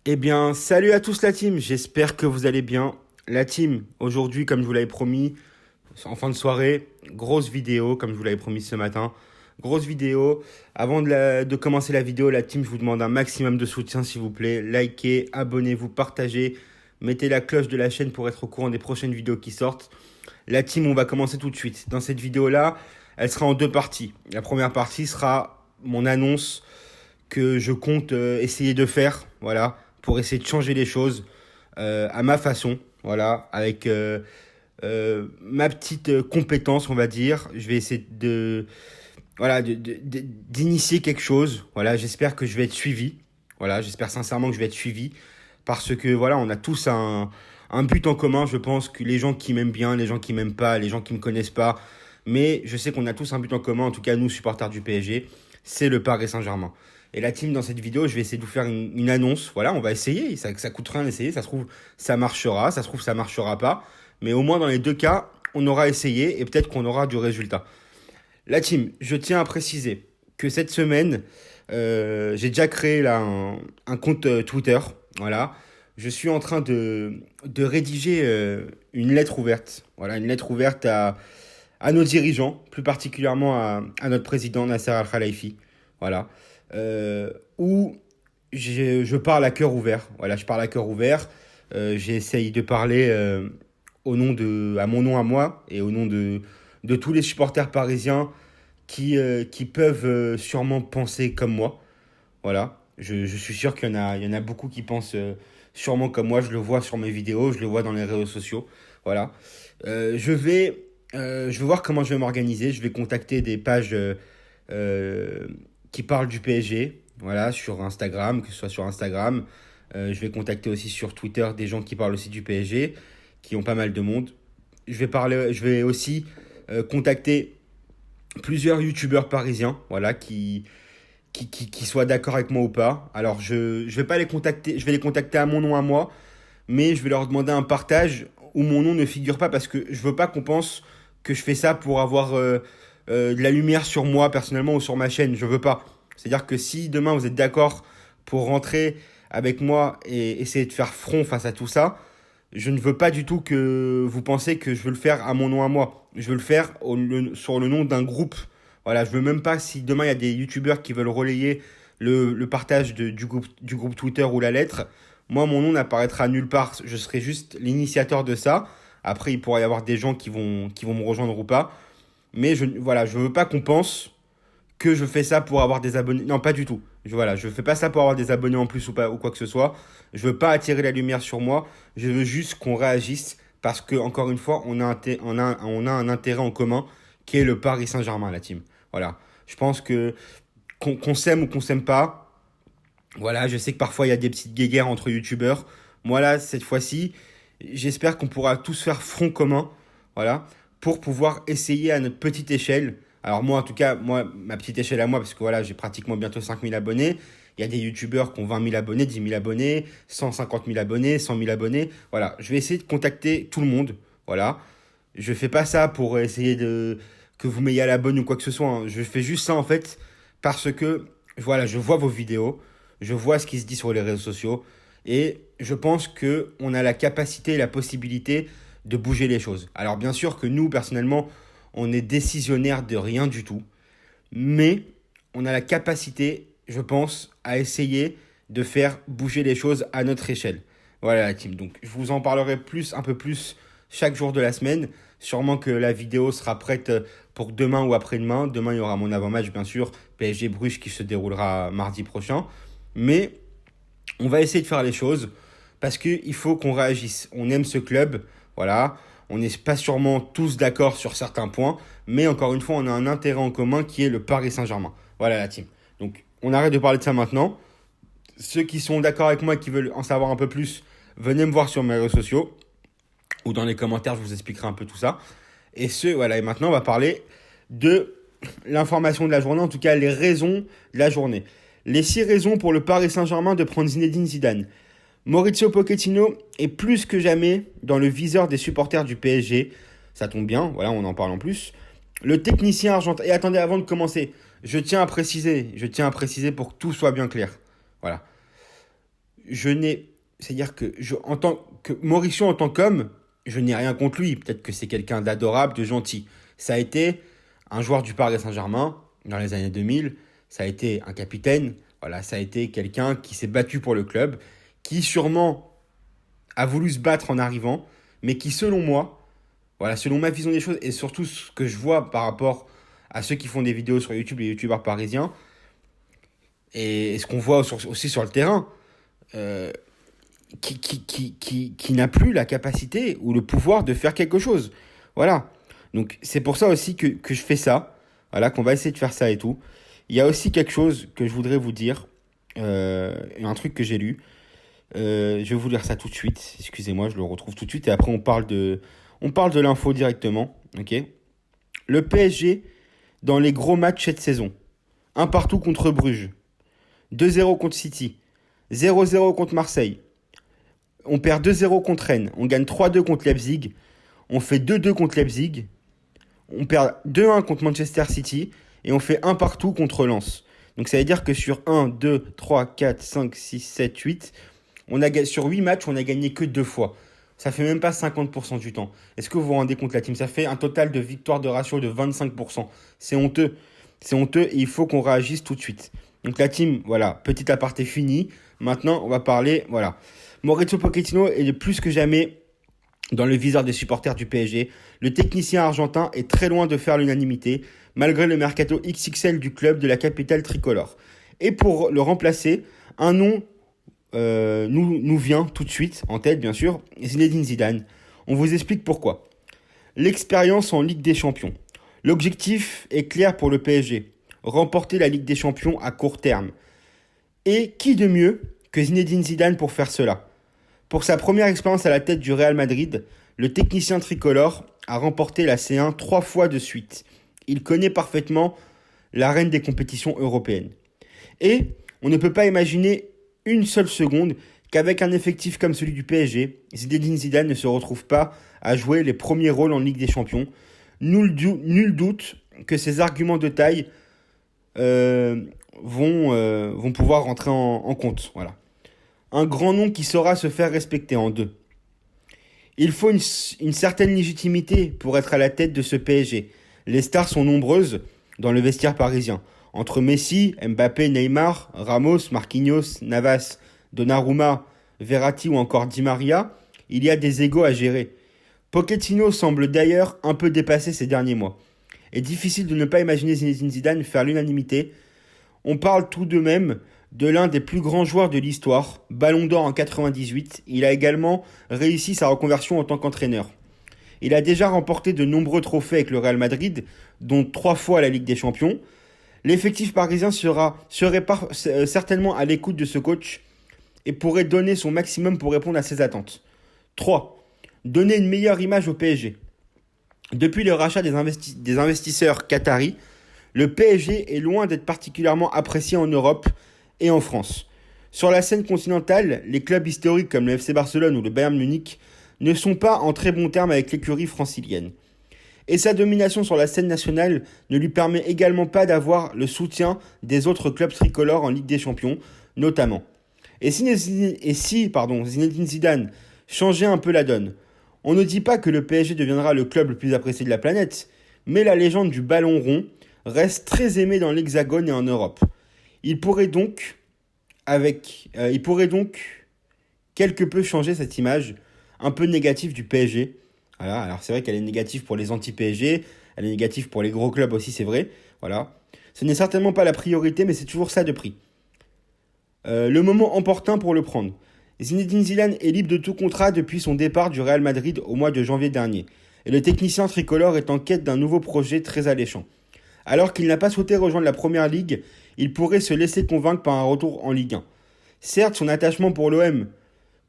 Eh bien, salut à tous la team, j'espère que vous allez bien. La team, aujourd'hui, comme je vous l'avais promis, en fin de soirée, grosse vidéo, comme je vous l'avais promis ce matin. Grosse vidéo. Avant de commencer la vidéo, la team, je vous demande un maximum de soutien, s'il vous plaît. Likez, abonnez-vous, partagez, mettez la cloche de la chaîne pour être au courant des prochaines vidéos qui sortent. La team, on va commencer tout de suite. Dans cette vidéo-là, elle sera en deux parties. La première partie sera mon annonce que je compte essayer de faire, voilà, pour essayer de changer les choses à ma façon, voilà, avec ma petite compétence, on va dire. Je vais essayer voilà, d'initier quelque chose. Voilà, j'espère que je vais être suivi. Voilà, j'espère sincèrement que je vais être suivi parce que voilà, on a tous un but en commun. Je pense que les gens qui m'aiment bien, les gens qui m'aiment pas, les gens qui me connaissent pas, mais je sais qu'on a tous un but en commun. En tout cas, nous supporters du PSG, c'est le Paris Saint-Germain. Et la team, dans cette vidéo, je vais essayer de vous faire une annonce. Voilà, on va essayer. Ça coûte rien d'essayer. Ça se trouve, ça marchera. Ça se trouve, ça marchera pas. Mais au moins, dans les deux cas, on aura essayé et peut-être qu'on aura du résultat. La team, je tiens à préciser que cette semaine, j'ai déjà créé là un compte Twitter. Voilà. Je suis en train de rédiger une lettre ouverte. Voilà, une lettre ouverte à nos dirigeants, plus particulièrement à notre président Nasser Al-Khelaifi. Voilà. Où je parle à cœur ouvert. Voilà, je parle à cœur ouvert. J'essaye de parler à mon nom à moi et au nom de tous les supporters parisiens qui peuvent sûrement penser comme moi. Voilà. Je suis sûr il y en a beaucoup qui pensent sûrement comme moi. Je le vois sur mes vidéos, je le vois dans les réseaux sociaux. Voilà. Je vais voir comment je vais m'organiser. Je vais contacter des pages qui parlent du PSG. Voilà, sur Instagram, que ce soit sur Instagram. Je vais contacter aussi sur Twitter des gens qui parlent aussi du PSG, qui ont pas mal de monde. Je vais aussi contacter plusieurs youtubeurs parisiens, voilà, qui soient d'accord avec moi ou pas. Alors je vais pas les contacter, je vais les contacter à mon nom à moi, mais je vais leur demander un partage où mon nom ne figure pas parce que je veux pas qu'on pense que je fais ça pour avoir de la lumière sur moi personnellement ou sur ma chaîne. Je veux pas. C'est-à-dire que si demain vous êtes d'accord pour rentrer avec moi et essayer de faire front face à tout ça, je ne veux pas du tout que vous pensez que je veux le faire à mon nom à moi. Je veux le faire sur le nom d'un groupe. Voilà, je veux même pas si demain il y a des youtubeurs qui veulent relayer le partage du groupe Twitter ou la lettre. Moi, mon nom n'apparaîtra nulle part. Je serai juste l'initiateur de ça. Après, il pourra y avoir des gens qui vont me rejoindre ou pas. Mais voilà, je veux pas qu'on pense que je fais ça pour avoir des abonnés. Non, pas du tout. Voilà, je fais pas ça pour avoir des abonnés en plus ou pas ou quoi que ce soit. Je veux pas attirer la lumière sur moi. Je veux juste qu'on réagisse parce que encore une fois, on a un intérêt en commun qui est le Paris Saint-Germain, la team. Voilà. Je pense que qu'on s'aime ou qu'on s'aime pas. Voilà, je sais que parfois il y a des petites guéguerres entre youtubeurs. Moi là, cette fois-ci, j'espère qu'on pourra tous faire front commun. Voilà, pour pouvoir essayer à notre petite échelle. Alors moi, en tout cas, moi, ma petite échelle à moi, parce que voilà, j'ai pratiquement bientôt 5000 abonnés. Il y a des youtubeurs qui ont 20 000 abonnés, 10 000 abonnés, 150 000 abonnés, 100 000 abonnés. Voilà, je vais essayer de contacter tout le monde. Voilà, je fais pas ça pour essayer de que vous m'ayez à la bonne ou quoi que ce soit, hein. Je fais juste ça en fait parce que voilà, je vois vos vidéos, je vois ce qui se dit sur les réseaux sociaux et je pense que on a la capacité et la possibilité de bouger les choses. Alors bien sûr que nous personnellement, on est décisionnaire de rien du tout, mais on a la capacité, je pense, à essayer de faire bouger les choses à notre échelle. Voilà la team. Donc je vous en parlerai un peu plus chaque jour de la semaine. Sûrement que la vidéo sera prête pour demain ou après-demain. Demain, il y aura mon avant-match, bien sûr, PSG Bruges qui se déroulera mardi prochain. Mais on va essayer de faire les choses parce qu'il faut qu'on réagisse. On aime ce club, voilà. On n'est pas sûrement tous d'accord sur certains points, mais encore une fois, on a un intérêt en commun qui est le Paris Saint-Germain. Voilà la team. Donc, on arrête de parler de ça maintenant. Ceux qui sont d'accord avec moi et qui veulent en savoir un peu plus, venez me voir sur mes réseaux sociaux ou dans les commentaires, je vous expliquerai un peu tout ça. Voilà, et maintenant, on va parler de l'information de la journée, en tout cas les raisons de la journée. Les 6 raisons pour le Paris Saint-Germain de prendre Zinedine Zidane. Maurizio Pochettino est plus que jamais dans le viseur des supporters du PSG. Ça tombe bien, voilà, on en parle en plus. Le technicien argentin. Et attendez, avant de commencer, je tiens à préciser pour que tout soit bien clair. Voilà. c'est-à-dire que en tant que Mauricio en tant qu'homme, je n'ai rien contre lui. Peut-être que c'est quelqu'un d'adorable, de gentil. Ça a été un joueur du Paris Saint-Germain dans les années 2000. Ça a été un capitaine. Voilà, ça a été quelqu'un qui s'est battu pour le club, qui sûrement a voulu se battre en arrivant, mais qui, selon moi, voilà, selon ma vision des choses et surtout ce que je vois par rapport à ceux qui font des vidéos sur YouTube, les youtubeurs parisiens, et ce qu'on voit aussi sur le terrain, euh, qui n'a plus la capacité ou le pouvoir de faire quelque chose. Voilà. Donc c'est pour ça aussi que je fais ça. Voilà, qu'on va essayer de faire ça et tout. Il y a aussi quelque chose que je voudrais vous dire. Un truc que j'ai lu. Je vais vous lire ça tout de suite. Excusez-moi, je le retrouve tout de suite. Et après, on parle de l'info directement. Ok. Le PSG dans les gros matchs cette saison. 1 partout contre Bruges. 2-0 contre City. 0-0 contre Marseille. On perd 2-0 contre Rennes. On gagne 3-2 contre Leipzig. On fait 2-2 contre Leipzig. On perd 2-1 contre Manchester City. Et on fait 1 partout contre Lens. Donc ça veut dire que sur 1, 2, 3, 4, 5, 6, 7, 8, sur 8 matchs, on a gagné que 2 fois. Ça fait même pas 50% du temps. Est-ce que vous vous rendez compte, la team? Ça fait un total de victoire de ratio de 25%. C'est honteux. C'est honteux et il faut qu'on réagisse tout de suite. Donc la team, voilà, petit aparté fini. Maintenant, on va parler, voilà. Maurizio Pochettino est plus que jamais dans le viseur des supporters du PSG. Le technicien argentin est très loin de faire l'unanimité, malgré le mercato XXL du club de la capitale tricolore. Et pour le remplacer, un nom nous vient tout de suite en tête, bien sûr, Zinedine Zidane. On vous explique pourquoi. L'expérience en Ligue des Champions. L'objectif est clair pour le PSG, remporter la Ligue des Champions à court terme. Et qui de mieux que Zinedine Zidane pour faire cela? Pour sa première expérience à la tête du Real Madrid, le technicien tricolore a remporté la C1 3 fois de suite. Il connaît parfaitement la reine des compétitions européennes. Et on ne peut pas imaginer une seule seconde qu'avec un effectif comme celui du PSG, Zinedine Zidane ne se retrouve pas à jouer les premiers rôles en Ligue des Champions. Nul doute que ces arguments de taille vont pouvoir rentrer en compte. Voilà. Un grand nom qui saura se faire respecter en deux. Il faut une certaine légitimité pour être à la tête de ce PSG. Les stars sont nombreuses dans le vestiaire parisien. Entre Messi, Mbappé, Neymar, Ramos, Marquinhos, Navas, Donnarumma, Verratti ou encore Di Maria, il y a des égos à gérer. Pochettino semble d'ailleurs un peu dépassé ces derniers mois. Et difficile de ne pas imaginer Zinedine Zidane faire l'unanimité. On parle tout de même de l'un des plus grands joueurs de l'histoire, Ballon d'Or en 98. Il a également réussi sa reconversion en tant qu'entraîneur. Il a déjà remporté de nombreux trophées avec le Real Madrid, dont 3 fois la Ligue des Champions. L'effectif parisien serait certainement à l'écoute de ce coach et pourrait donner son maximum pour répondre à ses attentes. 3. Donner une meilleure image au PSG. Depuis le rachat des investisseurs qataris, le PSG est loin d'être particulièrement apprécié en Europe et en France. Sur la scène continentale, les clubs historiques comme le FC Barcelone ou le Bayern Munich ne sont pas en très bons termes avec l'écurie francilienne. Et sa domination sur la scène nationale ne lui permet également pas d'avoir le soutien des autres clubs tricolores en Ligue des Champions, notamment. Et si Zinedine Zidane changeait un peu la donne? On ne dit pas que le PSG deviendra le club le plus apprécié de la planète, mais la légende du ballon rond reste très aimée dans l'Hexagone et en Europe. Il pourrait donc quelque peu changer cette image un peu négative du PSG. Voilà, alors c'est vrai qu'elle est négative pour les anti-PSG, elle est négative pour les gros clubs aussi, c'est vrai. Voilà. Ce n'est certainement pas la priorité, mais c'est toujours ça de prix. Le moment opportun pour le prendre. Zinedine Zidane est libre de tout contrat depuis son départ du Real Madrid au mois de janvier dernier. Et le technicien tricolore est en quête d'un nouveau projet très alléchant. Alors qu'il n'a pas souhaité rejoindre la Première Ligue, il pourrait se laisser convaincre par un retour en Ligue 1. Certes, son attachement pour l'OM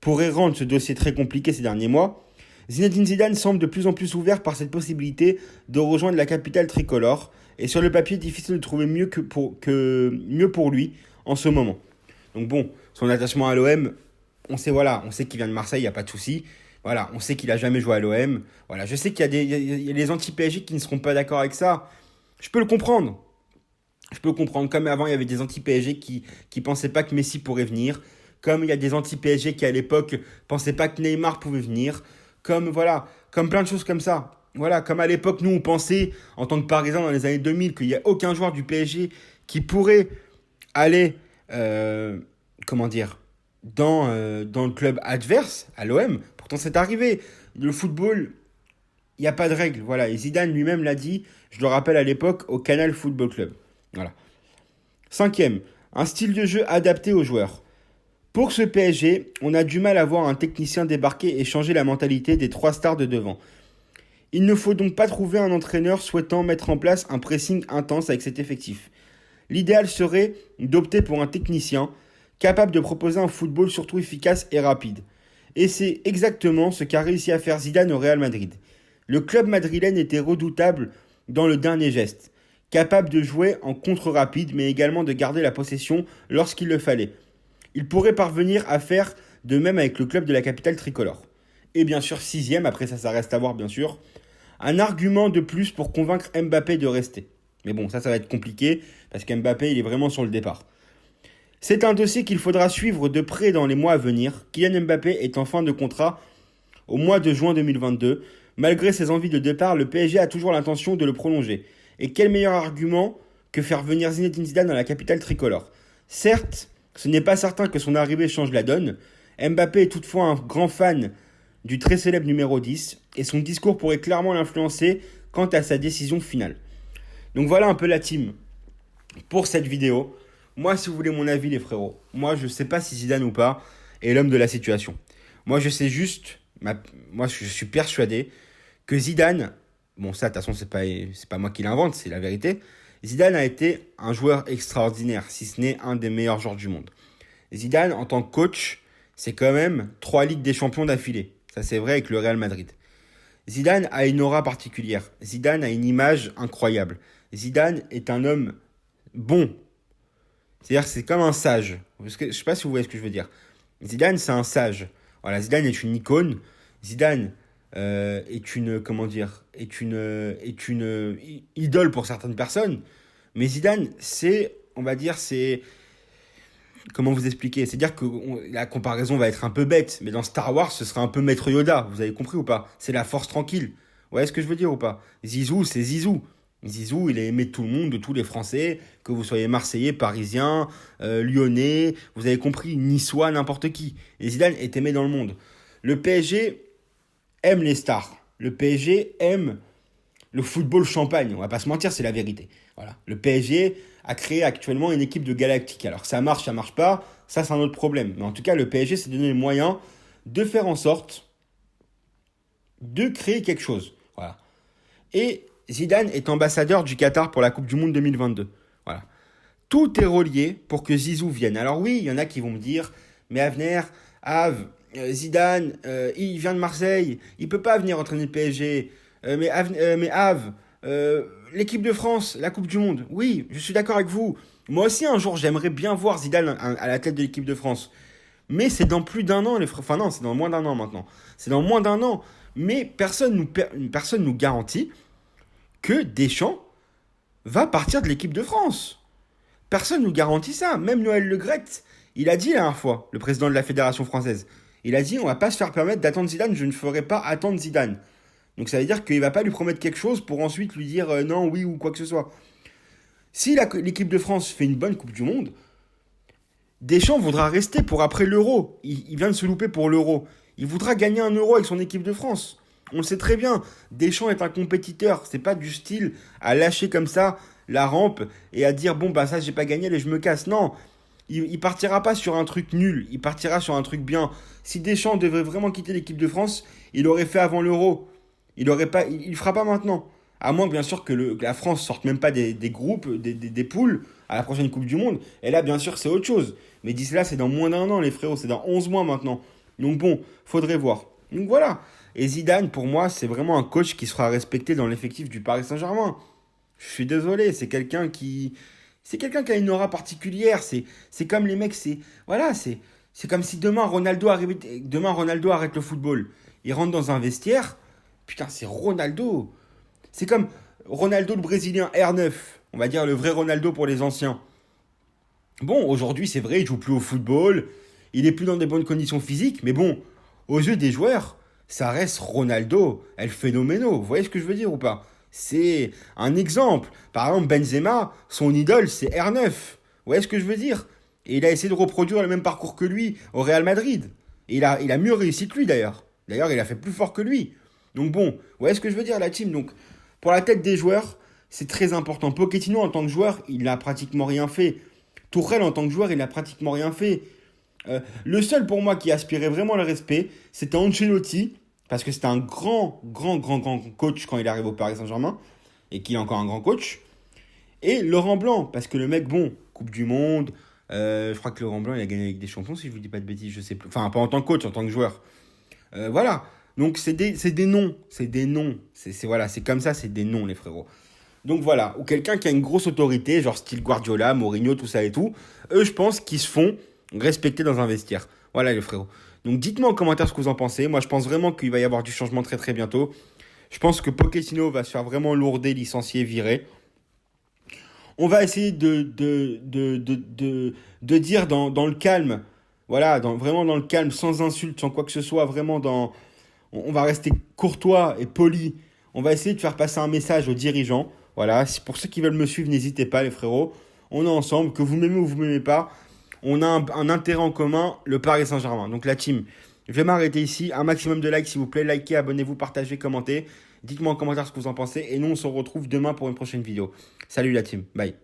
pourrait rendre ce dossier très compliqué ces derniers mois. Zinedine Zidane semble de plus en plus ouvert par cette possibilité de rejoindre la capitale tricolore. Et sur le papier, difficile de trouver mieux pour lui en ce moment. Donc bon, son attachement à l'OM, on sait qu'il vient de Marseille, il n'y a pas de souci. Voilà, on sait qu'il n'a jamais joué à l'OM. Voilà, je sais qu'il y a des anti-PSG qui ne seront pas d'accord avec ça. Je peux le comprendre. Comme avant, il y avait des anti-PSG qui pensaient pas que Messi pourrait venir, comme il y a des anti-PSG qui à l'époque pensaient pas que Neymar pouvait venir, comme voilà, comme plein de choses comme ça. Voilà, comme à l'époque, nous, on pensait, en tant que Parisiens dans les années 2000, qu'il n'y a aucun joueur du PSG qui pourrait aller, comment dire, dans le club adverse, à l'OM. Pourtant, c'est arrivé. Le football, il n'y a pas de règle. Voilà. Et Zidane lui-même l'a dit, je le rappelle à l'époque, au Canal Football Club. Voilà. Cinquième, un style de jeu adapté aux joueurs. Pour ce PSG, on a du mal à voir un technicien débarquer et changer la mentalité des trois stars de devant. Il ne faut donc pas trouver un entraîneur souhaitant mettre en place un pressing intense avec cet effectif. L'idéal serait d'opter pour un technicien capable de proposer un football surtout efficace et rapide. Et c'est exactement ce qu'a réussi à faire Zidane au Real Madrid. Le club madrilène était redoutable dans le dernier geste, capable de jouer en contre rapide mais également de garder la possession lorsqu'il le fallait. Il pourrait parvenir à faire de même avec le club de la capitale tricolore. Et bien sûr, sixième, après ça reste à voir bien sûr, un argument de plus pour convaincre Mbappé de rester. Mais bon, ça va être compliqué, parce qu'Mbappé, il est vraiment sur le départ. C'est un dossier qu'il faudra suivre de près dans les mois à venir. Kylian Mbappé est en fin de contrat au mois de juin 2022. Malgré ses envies de départ, le PSG a toujours l'intention de le prolonger. Et quel meilleur argument que faire venir Zinedine Zidane dans la capitale tricolore. Certes, ce n'est pas certain que son arrivée change la donne. Mbappé est toutefois un grand fan du très célèbre numéro 10, et son discours pourrait clairement l'influencer quant à sa décision finale. Donc voilà un peu la team pour cette vidéo. Moi, si vous voulez mon avis, les frérots, moi je ne sais pas si Zidane ou pas est l'homme de la situation. Moi je sais juste, moi je suis persuadé que Zidane, bon ça de toute façon c'est pas moi qui l'invente, c'est la vérité, Zidane a été un joueur extraordinaire, si ce n'est un des meilleurs joueurs du monde. Zidane en tant que coach, c'est quand même 3 Ligues des Champions d'affilée. Ça c'est vrai avec le Real Madrid. Zidane a une aura particulière. Zidane a une image incroyable. Zidane est un homme bon. C'est-à-dire c'est comme un sage. Je ne sais pas si vous voyez ce que je veux dire. Zidane c'est un sage. Voilà, Zidane est une icône. Zidane est une, comment dire, est une idole pour certaines personnes. Mais Zidane c'est, on va dire, c'est... Comment vous expliquer? C'est-à-dire que la comparaison va être un peu bête, mais dans Star Wars, ce sera un peu Maître Yoda, vous avez compris ou pas? C'est la force tranquille. Vous voyez ce que je veux dire ou pas? Zizou, c'est Zizou. Zizou, il est aimé de tout le monde, de tous les Français, que vous soyez Marseillais, Parisien, Lyonnais, vous avez compris, Niçois, n'importe qui. Et Zidane est aimé dans le monde. Le PSG aime les stars. Le PSG aime le football champagne, on va pas se mentir, c'est la vérité. Voilà. Le PSG a créé actuellement une équipe de Galactique. Alors ça marche pas, ça c'est un autre problème. Mais en tout cas, le PSG s'est donné les moyens de faire en sorte de créer quelque chose. Voilà. Et Zidane est ambassadeur du Qatar pour la Coupe du Monde 2022. Voilà. Tout est relié pour que Zizou vienne. Alors oui, il y en a qui vont me dire, mais Zidane, il vient de Marseille, il peut pas venir entraîner le PSG. L'équipe de France, la Coupe du Monde, oui, je suis d'accord avec vous. Moi aussi, un jour, j'aimerais bien voir Zidane à la tête de l'équipe de France. Mais c'est dans plus d'un an, les frères. Enfin non, c'est dans moins d'un an maintenant. C'est dans moins d'un an. Mais personne nous garantit que Deschamps va partir de l'équipe de France. Personne nous garantit ça. Même Noël Le Graët, il a dit la dernière fois, le président de la Fédération française, il a dit on va pas se faire permettre d'attendre Zidane, je ne ferai pas attendre Zidane. Donc ça veut dire qu'il ne va pas lui promettre quelque chose pour ensuite lui dire non, oui ou quoi que ce soit. Si l'équipe de France fait une bonne Coupe du Monde, Deschamps voudra rester pour après l'Euro. Il vient de se louper pour l'Euro. Il voudra gagner un Euro avec son équipe de France. On le sait très bien. Deschamps est un compétiteur. C'est pas du style à lâcher comme ça la rampe et à dire bon bah ça j'ai pas gagné, allez je me casse. Non, il partira pas sur un truc nul. Il partira sur un truc bien. Si Deschamps devait vraiment quitter l'équipe de France, il l'aurait fait avant l'Euro. Il fera pas maintenant. À moins bien sûr que la France sorte même pas des groupes, des poules à la prochaine Coupe du Monde. Et là, bien sûr, c'est autre chose. Mais d'ici là, c'est dans moins d'un an, les frérots. C'est dans 11 mois maintenant. Donc bon, faudrait voir. Donc voilà. Et Zidane, pour moi, c'est vraiment un coach qui sera respecté dans l'effectif du Paris Saint-Germain. Je suis désolé, c'est quelqu'un qui a une aura particulière. C'est comme les mecs, c'est comme si demain Ronaldo arrête le football. Il rentre dans un vestiaire. Putain, c'est Ronaldo. C'est comme Ronaldo le Brésilien R9. On va dire le vrai Ronaldo pour les anciens. Bon, aujourd'hui, c'est vrai, il joue plus au football. Il est plus dans des bonnes conditions physiques, mais bon, aux yeux des joueurs, ça reste Ronaldo, El Phénoméno. Vous voyez ce que je veux dire ou pas? C'est un exemple. Par exemple, Benzema, son idole, c'est R9. Vous voyez ce que je veux dire? Et il a essayé de reproduire le même parcours que lui au Real Madrid. Et il a mieux réussi que lui d'ailleurs. D'ailleurs, il a fait plus fort que lui. Donc bon, vous voyez ce que je veux dire, la team? Donc, pour la tête des joueurs, c'est très important. Pochettino, en tant que joueur, il n'a pratiquement rien fait. Tourelle, en tant que joueur, il n'a pratiquement rien fait. Le seul pour moi qui aspirait vraiment le respect, c'était Ancelotti, parce que c'était un grand coach quand il arrive au Paris Saint-Germain, et qu'il est encore un grand coach. Et Laurent Blanc, parce que le mec, bon, Coupe du Monde, je crois que Laurent Blanc, il a gagné avec des champions, si je vous dis pas de bêtises, je sais plus. Enfin, pas en tant que coach, en tant que joueur. Voilà. Donc, c'est des noms. C'est des noms. Voilà, c'est comme ça, c'est des noms, les frérots. Donc voilà, ou quelqu'un qui a une grosse autorité, genre style Guardiola, Mourinho, tout ça et tout, eux, je pense qu'ils se font respecter dans un vestiaire. Voilà, les frérots. Donc dites-moi en commentaire ce que vous en pensez. Moi, je pense vraiment qu'il va y avoir du changement très très bientôt. Je pense que Pochettino va se faire vraiment lourder, licencier, virer. On va essayer de dire dans le calme, voilà, vraiment dans le calme, sans insulte, sans quoi que ce soit, vraiment dans... On va rester courtois et poli. On va essayer de faire passer un message aux dirigeants. Voilà, pour ceux qui veulent me suivre, n'hésitez pas les frérots. On est ensemble, que vous m'aimez ou vous m'aimez pas. On a un intérêt en commun, le Paris Saint-Germain. Donc la team, je vais m'arrêter ici. Un maximum de likes s'il vous plaît. Likez, abonnez-vous, partagez, commentez. Dites-moi en commentaire ce que vous en pensez. Et nous, on se retrouve demain pour une prochaine vidéo. Salut la team, bye.